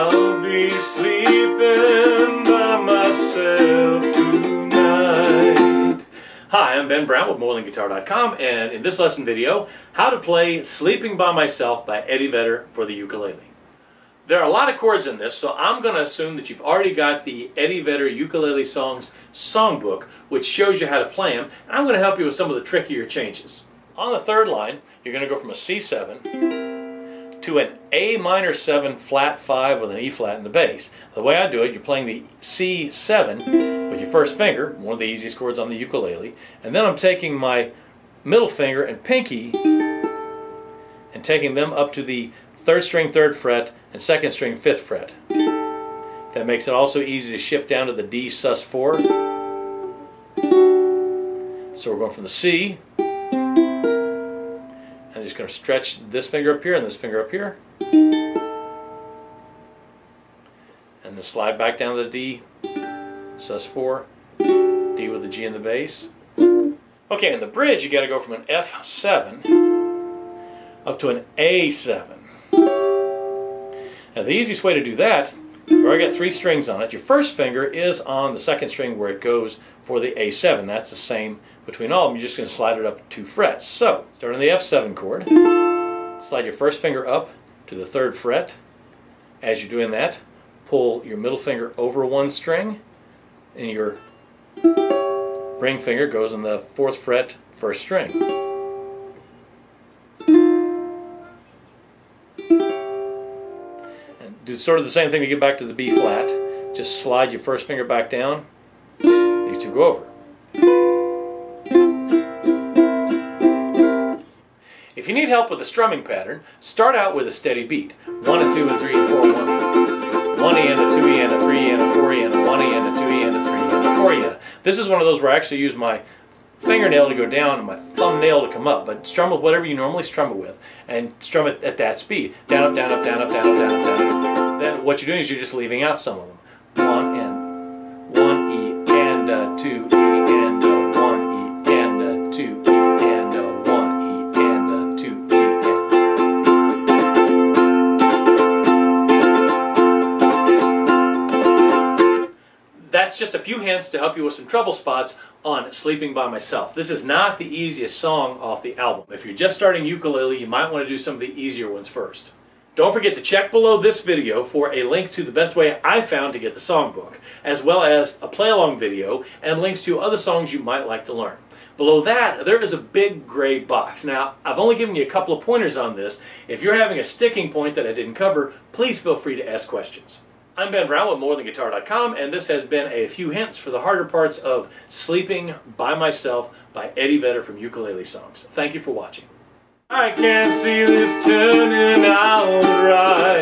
I'll be sleeping by myself tonight. Hi, I'm Ben Brown with MoreThanGuitar.com, and in this lesson video, how to play Sleeping by Myself by Eddie Vedder for the ukulele. There are a lot of chords in this, so I'm going to assume that you've already got the Eddie Vedder Ukulele Songs songbook, which shows you how to play them, and I'm going to help you with some of the trickier changes. On the third line, you're going to go from a C7 to an A minor 7 flat 5 with an E flat in the bass. The way I do it, you're playing the C7 with your first finger, one of the easiest chords on the ukulele, and then I'm taking my middle finger and pinky and taking them up to the 3rd string 3rd fret and 2nd string 5th fret. That makes it also easy to shift down to the D sus4. So we're going from the C. I'm just going to stretch this finger up here and this finger up here. And then slide back down to the D sus4, D with the G in the bass. Okay, in the bridge you got to go from an F7 up to an A7. Now the easiest way to do that, you've already got 3 strings on it. Your first finger is on the 2nd string where it goes for the A7. That's the same between all of them. You're just going to slide it up 2 frets. So, start on the F7 chord. Slide your first finger up to the 3rd fret. As you're doing that, pull your middle finger over 1 string, and your ring finger goes on the 4th fret, 1st string. Do sort of the same thing to get back to the B flat. Just slide your first finger back down. These two go over. If you need help with the strumming pattern, start out with a steady beat. 1 and 2 and 3 and 4, 1. 1 E and a 2 E and a 3 E and a 4 E and a 1 E and a 2 E and a 3 E and a 4 E. This is one of those where I actually use my fingernail to go down and my thumbnail to come up, but strum with whatever you normally strum it with, and strum it at that speed. Down, up, down, up, down, up, down, up, down, up, down, up. Then what you're doing is you're just leaving out some of them. 1 and 1 E and a 2 E and a 1 E and a 2 E and a 1 E and a 2 E and... That's just a few hints to help you with some trouble spots on Sleeping by Myself. This is not the easiest song off the album. If you're just starting ukulele, you might want to do some of the easier ones first. Don't forget to check below this video for a link to the best way I found to get the songbook, as well as a play-along video and links to other songs you might like to learn. Below that, there is a big gray box. Now, I've only given you a couple of pointers on this. If you're having a sticking point that I didn't cover, please feel free to ask questions. I'm Ben Brown with MoreThanGuitar.com, and this has been a few hints for the harder parts of Sleeping by Myself by Eddie Vedder from Ukulele Songs. Thank you for watching. I can't see this turning out right.